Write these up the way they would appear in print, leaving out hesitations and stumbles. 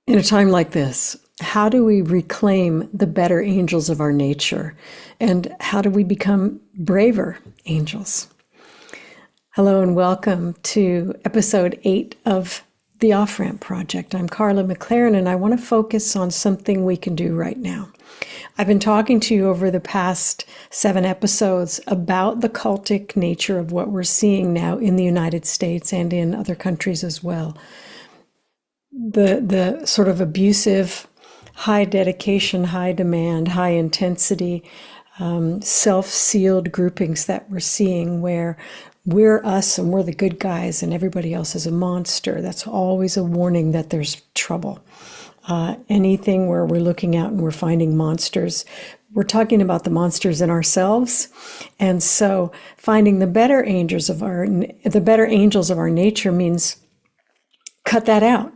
In a time like this, how do we reclaim the better angels of our nature? And how do we become braver angels? Hello and welcome to episode 8 of the Off-Ramp Project. I'm Carla McLaren and I want to focus on something we can do right now. I've been talking to you over the past 7 episodes about the cultic nature of what we're seeing now in the United States and in other countries as well. The sort of abusive, high dedication, high demand, high intensity, self-sealed groupings that we're seeing where we're us and we're the good guys and everybody else is a monster. That's always a warning that there's trouble. Anything where we're looking out and we're finding monsters, we're talking about the monsters in ourselves. And so finding the better angels of our nature means cut that out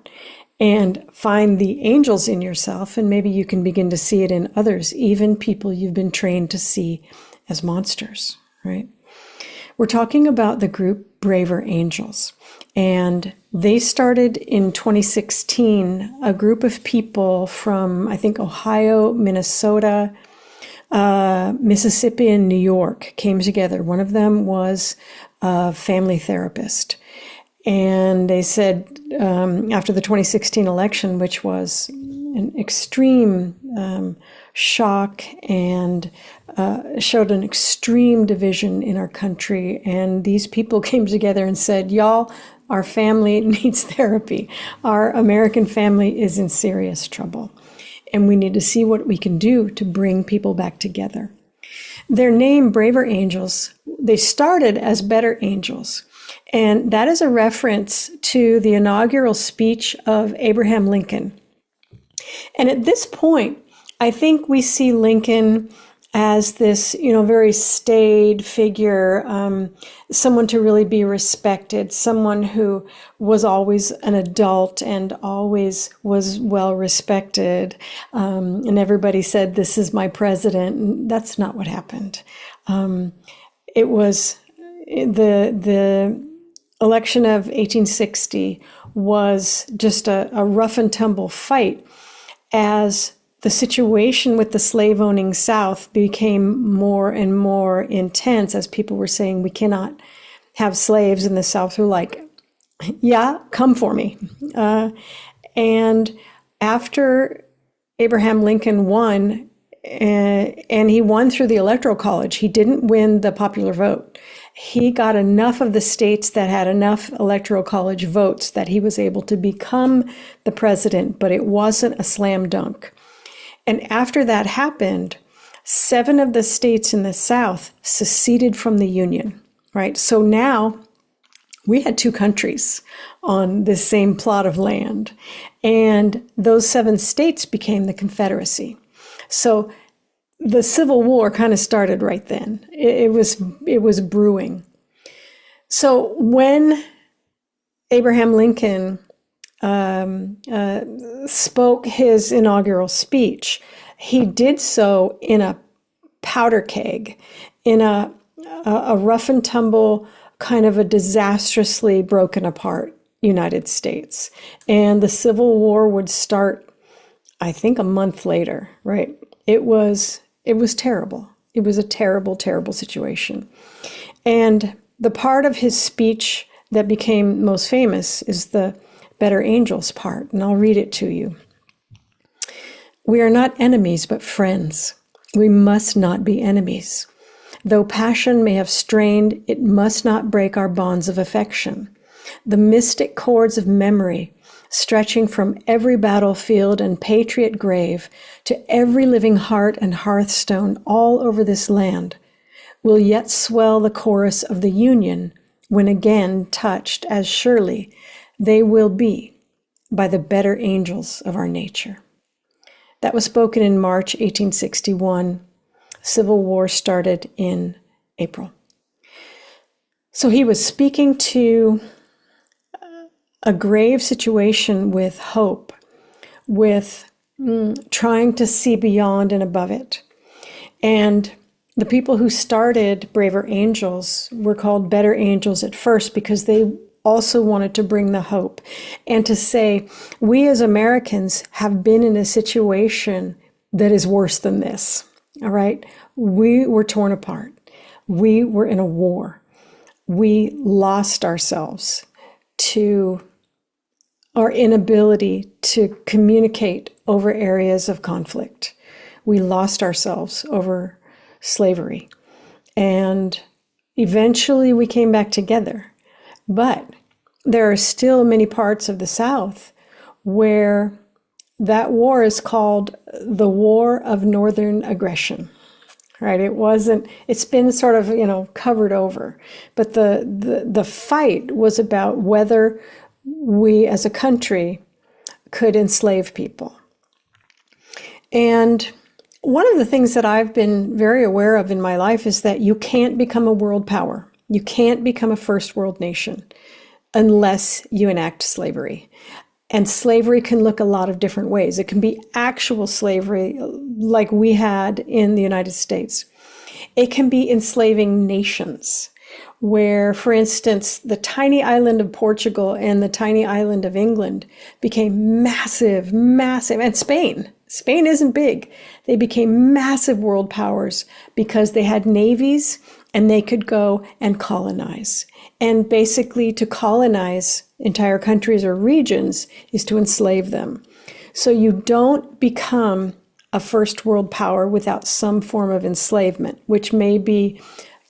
and find the angels in yourself, and maybe you can begin to see it in others, even people you've been trained to see as monsters, right? We're talking about the group Braver Angels, and they started in 2016, a group of people from, I think, Ohio, Minnesota, Mississippi, and New York came together. One of them was a family therapist. And they said after the 2016 election, which was an extreme shock and showed an extreme division in our country. And these people came together and said, y'all, our family needs therapy. Our American family is in serious trouble. And we need to see what we can do to bring people back together. Their name, Braver Angels, they started as Better Angels. And that is a reference to the inaugural speech of Abraham Lincoln. And at this point, I think we see Lincoln as this, very staid figure, someone to really be respected, someone who was always an adult and always was well respected. And everybody said, "This is my president." And that's not what happened. It was the election of 1860 was just a rough and tumble fight as the situation with the slave-owning South became more and more intense as people were saying, we cannot have slaves, and the South were like, yeah, come for me. And after Abraham Lincoln won, and he won through the Electoral College, he didn't win the popular vote. He got enough of the states that had enough Electoral College votes that he was able to become the president, but it wasn't a slam dunk. And after that happened, 7 of the states in the South seceded from the Union, right? So now we had 2 countries on this same plot of land, and those 7 states became the Confederacy. So the Civil War kind of started right then. It was brewing. So when Abraham Lincoln spoke his inaugural speech, he did so in a powder keg, in a rough and tumble, kind of a disastrously broken apart United States. And the Civil War would start, I think, a month later, right? It was terrible. It was a terrible, terrible situation. And the part of his speech that became most famous is the Better Angels part, and I'll read it to you. We are not enemies, but friends. We must not be enemies. Though passion may have strained, it must not break our bonds of affection. The mystic cords of memory, stretching from every battlefield and patriot grave to every living heart and hearthstone all over this land, will yet swell the chorus of the Union when again touched as surely they will be by the better angels of our nature. That was spoken in March 1861. Civil War started in April. So he was speaking to a grave situation with hope, with trying to see beyond and above it. And the people who started Braver Angels were called Better Angels at first because they also wanted to bring the hope and to say, we as Americans have been in a situation that is worse than this. All right. We were torn apart. We were in a war. We lost ourselves to our inability to communicate over areas of conflict. We lost ourselves over slavery. And eventually we came back together. But there are still many parts of the South where that war is called the War of Northern Aggression. Right? It's been sort of, covered over. But the fight was about whether we as a country could enslave people. And one of the things that I've been very aware of in my life is that you can't become a world power. You can't become a first world nation unless you enact slavery. And slavery can look a lot of different ways. It can be actual slavery like we had in the United States. It can be enslaving nations where, for instance, the tiny island of Portugal and the tiny island of England became massive, and Spain isn't big. They became massive world powers because they had navies and they could go and colonize. And basically to colonize entire countries or regions is to enslave them. So you don't become a first world power without some form of enslavement, which may be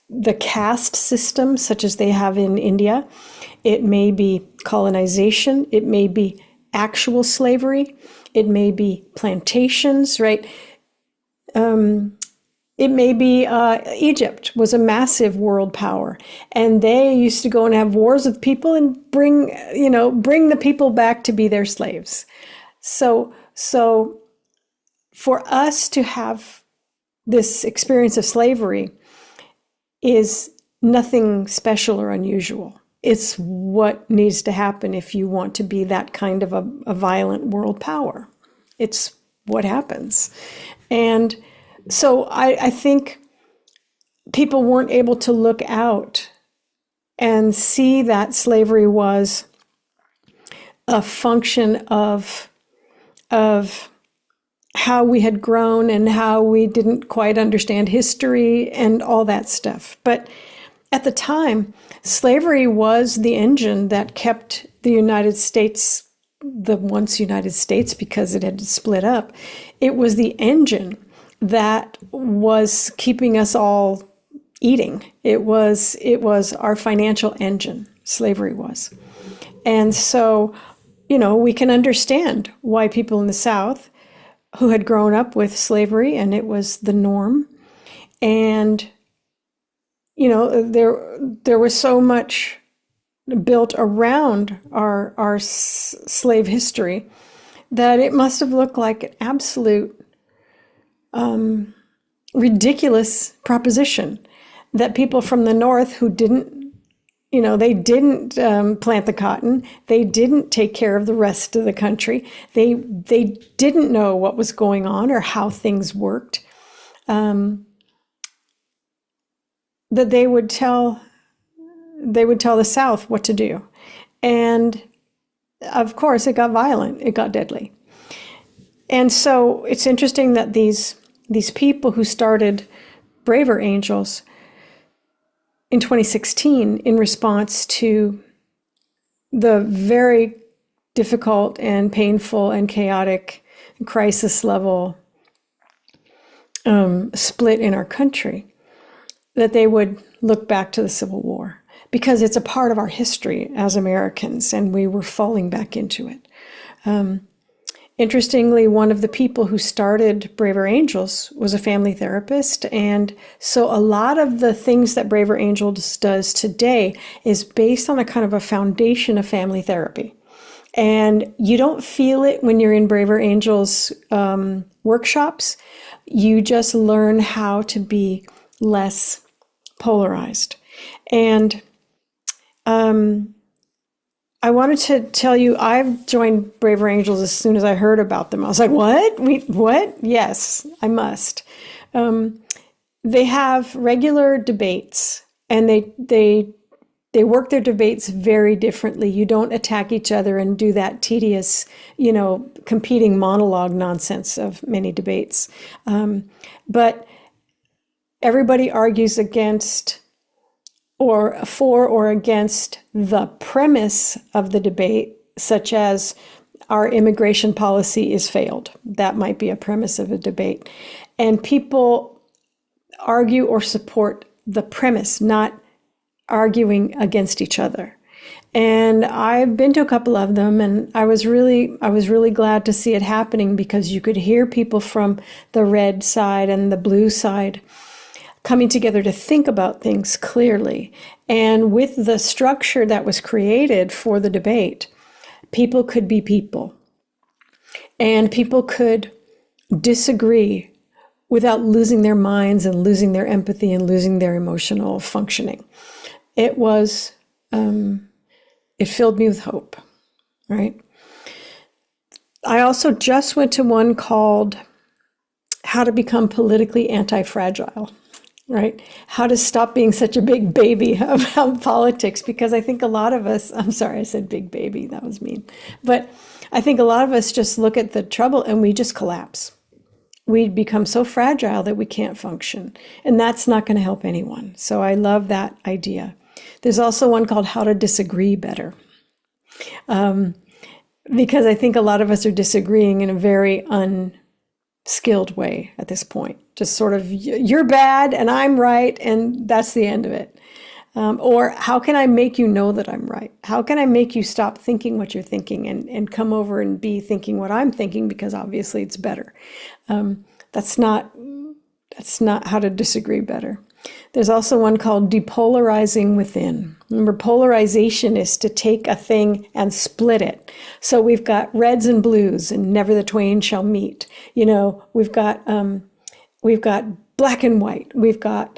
the caste system, such as they have in India. It may be colonization. It may be actual slavery. It may be plantations, right? It may be Egypt was a massive world power, and they used to go and have wars with people and bring the people back to be their slaves. So for us to have this experience of slavery is nothing special or unusual. It's what needs to happen if you want to be that kind of a violent world power. It's what happens. And so I think people weren't able to look out and see that slavery was a function of how we had grown and how we didn't quite understand history and all that stuff. But at the time, slavery was the engine that kept the United States, the once United States, because it had split up. It was the engine that was keeping us all eating. It was our financial engine, slavery was. And so, we can understand why people in the South who had grown up with slavery and it was the norm. And, there was so much built around our slave history that it must have looked like an absolute ridiculous proposition that people from the North who didn't, they didn't plant the cotton, they didn't take care of the rest of the country, they didn't know what was going on or how things worked, that they would tell the South what to do. And of course, it got violent, it got deadly. And so it's interesting that these people who started Braver Angels in 2016 in response to the very difficult and painful and chaotic crisis level split in our country, that they would look back to the Civil War because it's a part of our history as Americans and we were falling back into it. Interestingly, one of the people who started Braver Angels was a family therapist. And so a lot of the things that Braver Angels does today is based on a kind of a foundation of family therapy. And you don't feel it when you're in Braver Angels workshops. You just learn how to be less polarized. And I wanted to tell you, I've joined Braver Angels as soon as I heard about them. I was like, what? What? Yes, I must. They have regular debates, and they They work their debates very differently. You don't attack each other and do that tedious, competing monologue nonsense of many debates. But everybody argues against or for or against the premise of the debate, such as our immigration policy is failed. That might be a premise of a debate. And people argue or support the premise, not arguing against each other. And I've been to a couple of them, and I was really glad to see it happening, because you could hear people from the red side and the blue side coming together to think about things clearly. And with the structure that was created for the debate, people could be people, and people could disagree without losing their minds and losing their empathy and losing their emotional functioning. It filled me with hope, right? I also just went to one called How to Become Politically Anti-Fragile, right? How to stop being such a big baby about politics, because I think a lot of us, I'm sorry, I said big baby, that was mean. But I think a lot of us just look at the trouble and we just collapse. We become so fragile that we can't function. And that's not going to help anyone. So I love that idea. There's also one called How to Disagree Better. Because I think a lot of us are disagreeing in a very unskilled way at this point. Just sort of, you're bad and I'm right, and that's the end of it. Or how can I make you know that I'm right? How can I make you stop thinking what you're thinking and come over and be thinking what I'm thinking, because obviously it's better. That's not how to disagree better. There's also one called Depolarizing Within. Remember, polarization is to take a thing and split it. So we've got reds and blues, and never the twain shall meet. We've got black and white. We've got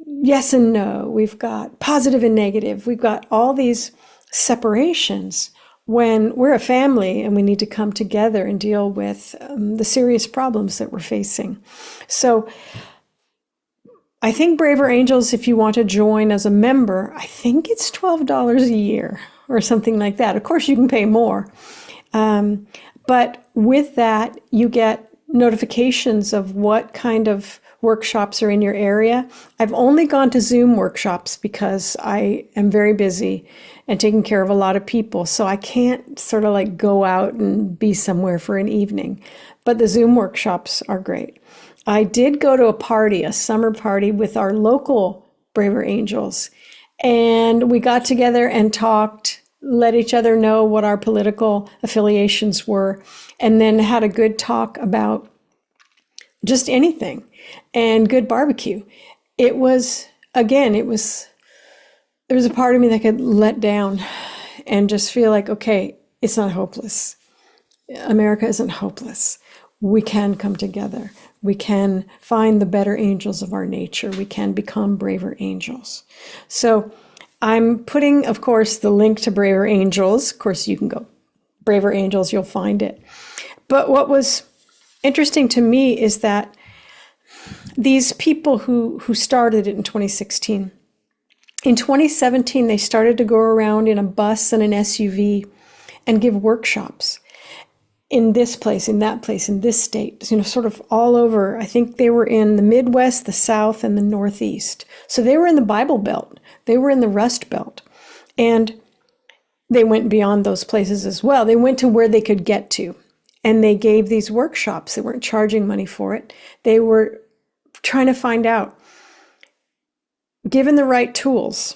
yes and no. We've got positive and negative. We've got all these separations when we're a family and we need to come together and deal with the serious problems that we're facing. So I think Braver Angels, if you want to join as a member, I think it's $12 a year or something like that. Of course, you can pay more. But with that, you get notifications of what kind of workshops are in your area. I've only gone to Zoom workshops because I am very busy and taking care of a lot of people. So I can't sort of like go out and be somewhere for an evening. But the Zoom workshops are great. I did go to a party, a summer party with our local Braver Angels. And we got together and talked, let each other know what our political affiliations were, and then had a good talk about just anything and good barbecue. There was a part of me that could let down and just feel like, okay, it's not hopeless. America isn't hopeless. We can come together. We can find the better angels of our nature. We can become braver angels. So I'm putting, of course, the link to Braver Angels. Of course, you can go Braver Angels, you'll find it. But what was interesting to me is that these people who started it in 2016, in 2017, they started to go around in a bus and an SUV and give workshops in this place, in that place, in this state, sort of all over. I think they were in the Midwest, the South, and the Northeast. So they were in the Bible Belt. They were in the Rust Belt. And they went beyond those places as well. They went to where they could get to. And they gave these workshops. They weren't charging money for it. They were trying to find out, given the right tools,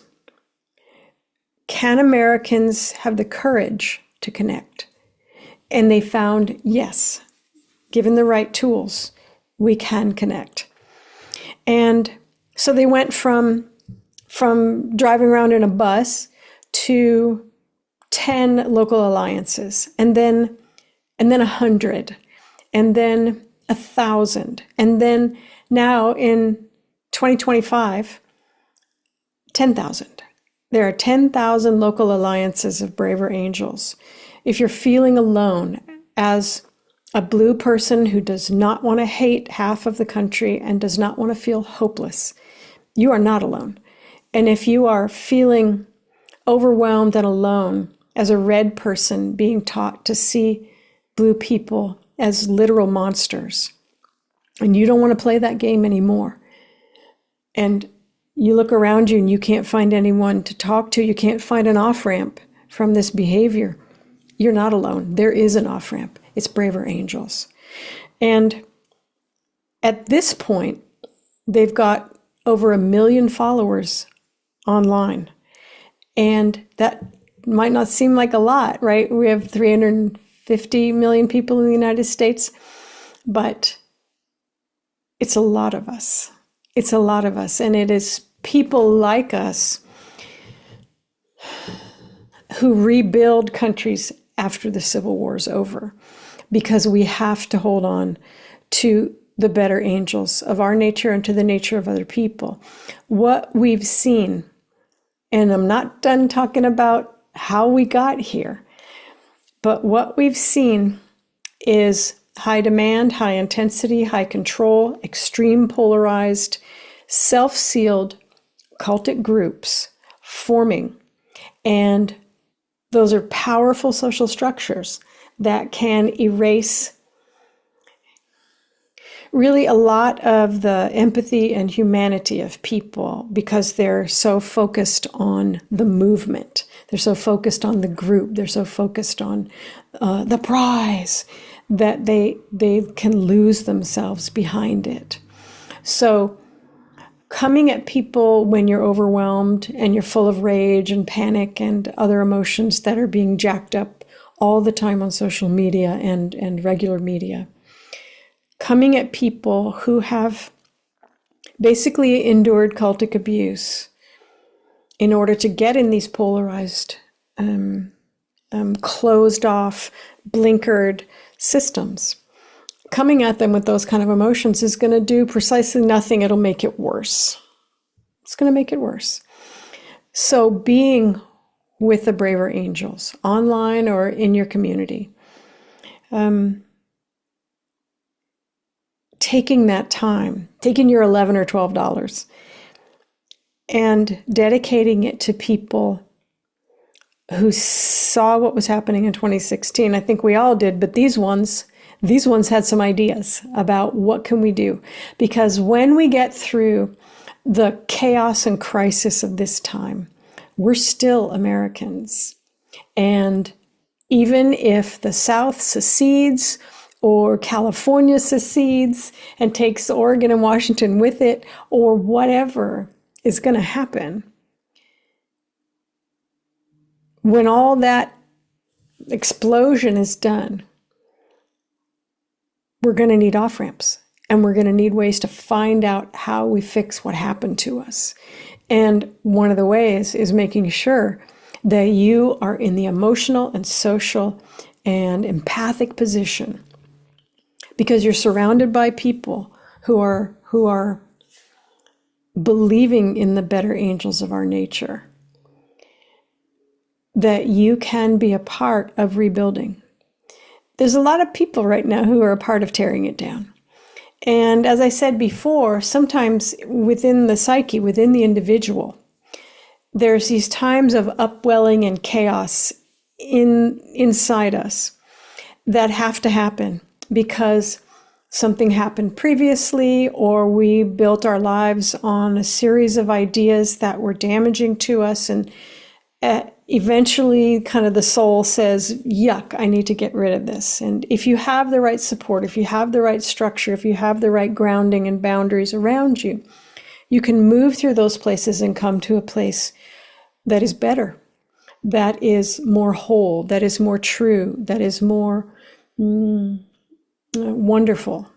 can Americans have the courage to connect? And they found, yes, given the right tools, we can connect. And so they went from driving around in a bus to 10 local alliances, and then 100, and then 1,000. And then now in 2025, 10,000. There are 10,000 local alliances of Braver Angels. If you're feeling alone as a blue person who does not want to hate half of the country and does not want to feel hopeless, you are not alone. And if you are feeling overwhelmed and alone as a red person being taught to see blue people as literal monsters, and you don't want to play that game anymore, and you look around you and you can't find anyone to talk to, you can't find an off-ramp from this behavior, you're not alone. There is an off-ramp. It's Braver Angels. And at this point, they've got over 1 million followers online. And that might not seem like a lot, right? We have 350 million people in the United States, but it's a lot of us. It's a lot of us. And it is people like us who rebuild countries after the Civil War is over, because we have to hold on to the better angels of our nature and to the nature of other people. What we've seen, and I'm not done talking about how we got here, but what we've seen is high demand, high intensity, high control, extreme polarized, self-sealed cultic groups forming. And those are powerful social structures that can erase really a lot of the empathy and humanity of people, because they're so focused on the movement. They're so focused on the group. They're so focused on the prize that they can lose themselves behind it. So coming at people when you're overwhelmed and you're full of rage and panic and other emotions that are being jacked up all the time on social media and regular media, coming at people who have basically endured cultic abuse in order to get in these polarized, closed off, blinkered systems. Coming at them with those kind of emotions is going to do precisely nothing. It'll make it worse. It's going to make it worse. So being with the braver angels, online or in your community, taking that time, taking your $11 or $12 and dedicating it to people who saw what was happening in 2016. I think we all did, but these ones had some ideas about what can we do. Because when we get through the chaos and crisis of this time, we're still Americans. And even if the South secedes or California secedes and takes Oregon and Washington with it, or whatever is going to happen, when all that explosion is done, we're going to need off-ramps, and we're going to need ways to find out how we fix what happened to us. And one of the ways is making sure that you are in the emotional and social and empathic position, because you're surrounded by people who are believing in the better angels of our nature, that you can be a part of rebuilding. There's a lot of people right now who are a part of tearing it down. And as I said before, sometimes within the psyche, within the individual, there's these times of upwelling and chaos inside us that have to happen because something happened previously, or we built our lives on a series of ideas that were damaging to us, and eventually kind of the soul says, yuck, I need to get rid of this. And if you have the right support, if you have the right structure, if you have the right grounding and boundaries around you, you can move through those places and come to a place that is better, that is more whole, that is more true, that is more wonderful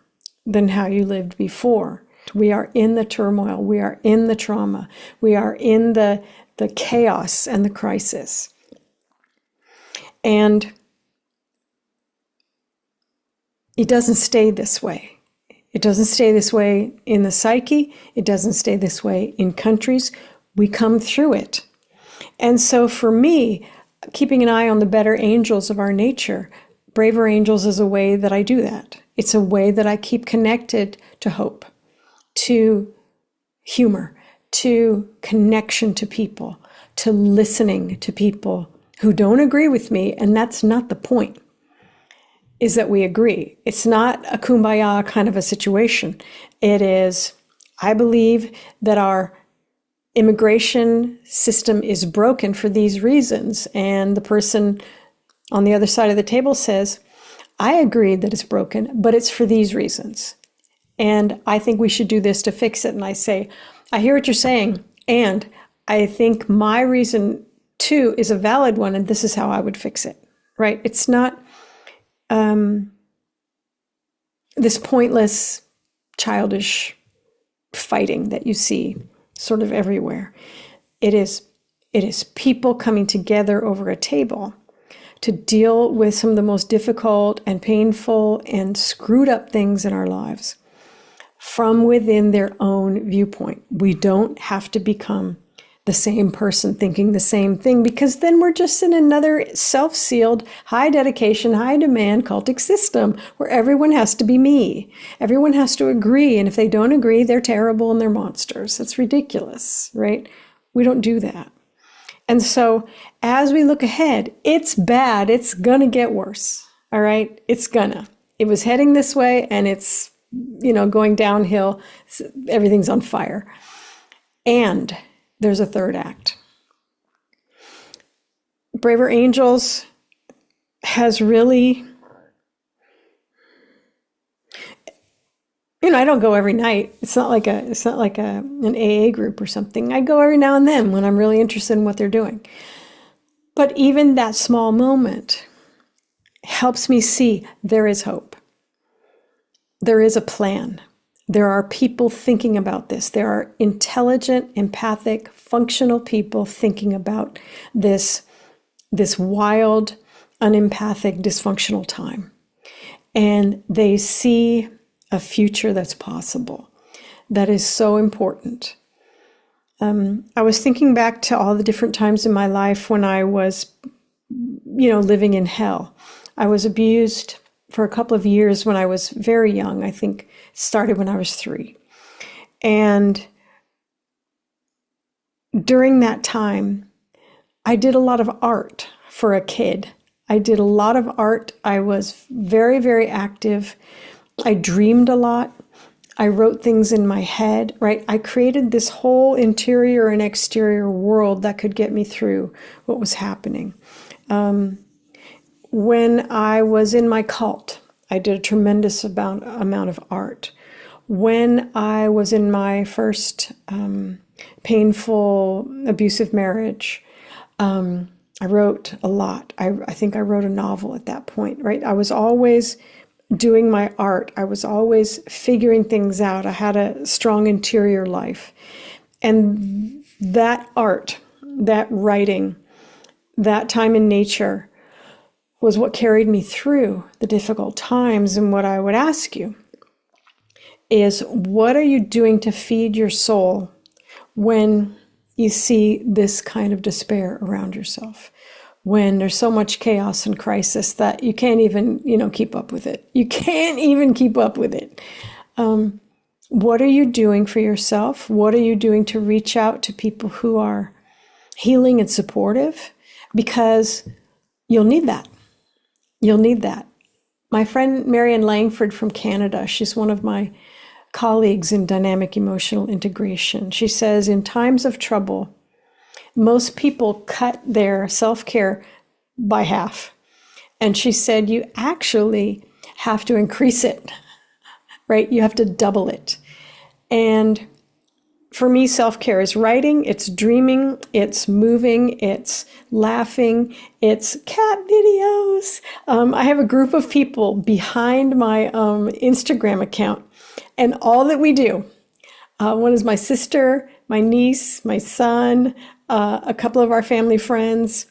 than how you lived before. We are in the turmoil, we are in the trauma, we are in the chaos and the crisis. And it doesn't stay this way. It doesn't stay this way in the psyche. It doesn't stay this way in countries. We come through it. And so for me, keeping an eye on the better angels of our nature, braver angels is a way that I do that. It's a way that I keep connected to hope, to humor, to connection to people, to listening to people who don't agree with me. And that's not the point, is that we agree. It's not a kumbaya kind of a situation. It is, I believe that our immigration system is broken for these reasons. And the person on the other side of the table says, I agree that it's broken, but it's for these reasons. And I think we should do this to fix it. And I say, I hear what you're saying. And I think my reason too is a valid one. And this is how I would fix it, right? It's not this pointless, childish fighting that you see sort of everywhere. It is people coming together over a table to deal with some of the most difficult and painful and screwed up things in our lives from within their own viewpoint. We don't have to become the same person thinking the same thing, because then we're just in another self-sealed, high dedication, high demand cultic system where everyone has to be me. Everyone has to agree. And if they don't agree, they're terrible and they're monsters. That's ridiculous, right? We don't do that. And so as we look ahead, it's bad. It's going to get worse. All right. It's gonna. It was heading this way and it's, going downhill. Everything's on fire. And there's a third act. Braver Angels has really, I don't go every night. It's not like an AA group or something. I go every now and then when I'm really interested in what they're doing. But even that small moment helps me see there is hope. There is a plan. There are people thinking about this. There are intelligent, empathic, functional people thinking about this wild, unempathic, dysfunctional time. And they see a future that's possible. That is so important. I was thinking back to all the different times in my life when I was, living in hell. I was abused for a couple of years when I was very young. I think it started when I was 3. And during that time, I did a lot of art for a kid. I did a lot of art. I was very, very active. I dreamed a lot. I wrote things in my head, right? I created this whole interior and exterior world that could get me through what was happening. When I was in my cult, I did a tremendous amount of art. When I was in my first painful, abusive marriage, I wrote a lot. I think I wrote a novel at that point, right? I was always doing my art. I was always figuring things out. I had a strong interior life. And that art, that writing, that time in nature was what carried me through the difficult times. And what I would ask you is, what are you doing to feed your soul when you see this kind of despair around yourself? When there's so much chaos and crisis that you can't even, keep up with it. You can't even keep up with it. What are you doing for yourself? What are you doing to reach out to people who are healing and supportive? Because you'll need that. You'll need that. My friend Marianne Langford from Canada, she's one of my colleagues in dynamic emotional integration. She says, in times of trouble, most people cut their self-care by half. And she said, you actually have to increase it, right? You have to double it. And for me, self-care is writing, it's dreaming, it's moving, it's laughing, it's cat videos. I have a group of people behind my Instagram account, and all that we do, one is my sister, my niece, my son, a couple of our family friends.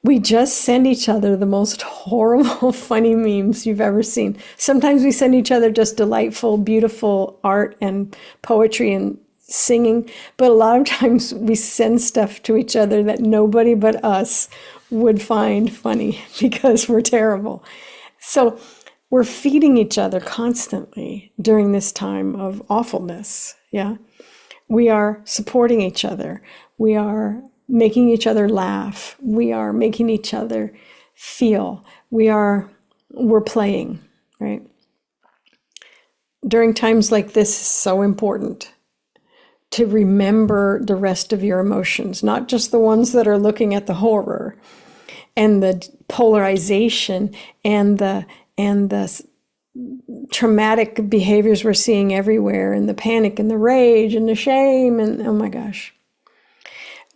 We just send each other the most horrible, funny memes you've ever seen. Sometimes we send each other just delightful, beautiful art and poetry and singing, but a lot of times we send stuff to each other that nobody but us would find funny because we're terrible. So we're feeding each other constantly during this time of awfulness. Yeah. We are supporting each other. We are making each other laugh. We are making each other feel. We're playing, right? During times like this, is so important to remember the rest of your emotions, not just the ones that are looking at the horror and the polarization and the traumatic behaviors we're seeing everywhere, and the panic and the rage and the shame, and oh my gosh.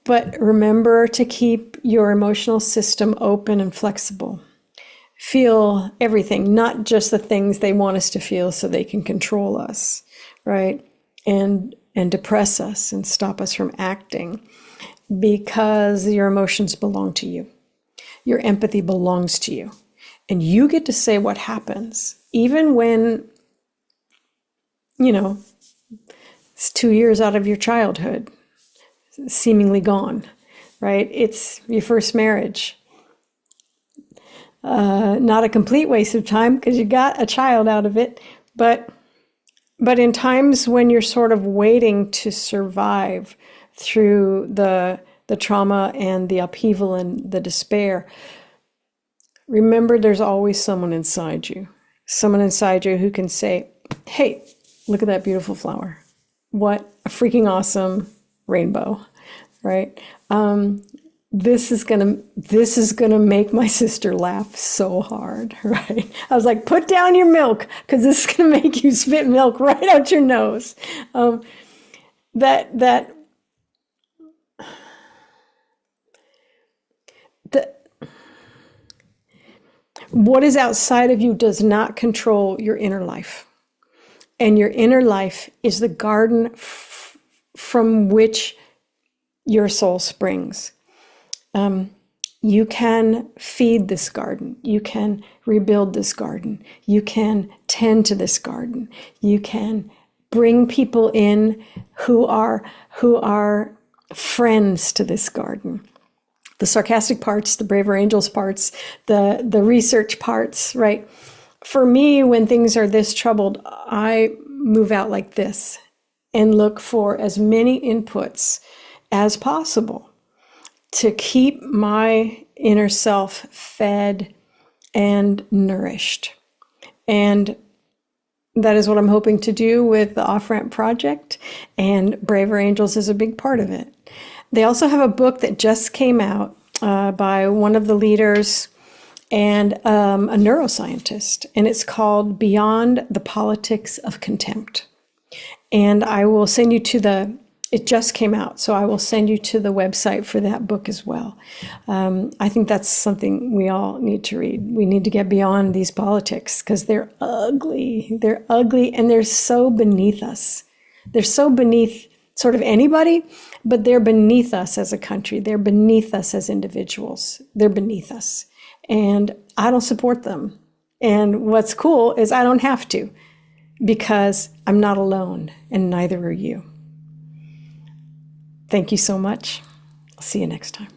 But remember to keep your emotional system open and flexible. Feel everything, not just the things they want us to feel so they can control us, right? And depress us and stop us from acting, because your emotions belong to you. Your empathy belongs to you. And you get to say what happens, even when, it's 2 years out of your childhood, seemingly gone, right? It's your first marriage. Not a complete waste of time because you got a child out of it, but in times when you're sort of waiting to survive through the trauma and the upheaval and the despair, remember there's always someone inside you who can say, hey, look at that beautiful flower. What a freaking awesome rainbow, right? This is gonna make my sister laugh so hard, right? I was like, put down your milk, because this is gonna make you spit milk right out your nose. What is outside of you does not control your inner life, and your inner life is the garden from which your soul springs. You can feed this garden. You can rebuild this garden. You can tend to this garden. You can bring people in who are friends to this garden. The sarcastic parts, the braver angels parts, the research parts, right? For me, when things are this troubled, I move out like this and look for as many inputs as possible to keep my inner self fed and nourished. And that is what I'm hoping to do with the Off-Ramp Project, and Braver Angels is a big part of it. They also have a book that just came out by one of the leaders and a neuroscientist, and it's called Beyond the Politics of Contempt. And I will send you to it just came out, so I will send you to the website for that book as well. I think that's something we all need to read. We need to get beyond these politics, because they're ugly. They're ugly, and they're so beneath us. They're so beneath sort of anybody, but they're beneath us as a country. They're beneath us as individuals. They're beneath us. And I don't support them. And what's cool is I don't have to, because I'm not alone, and neither are you. Thank you so much. I'll see you next time.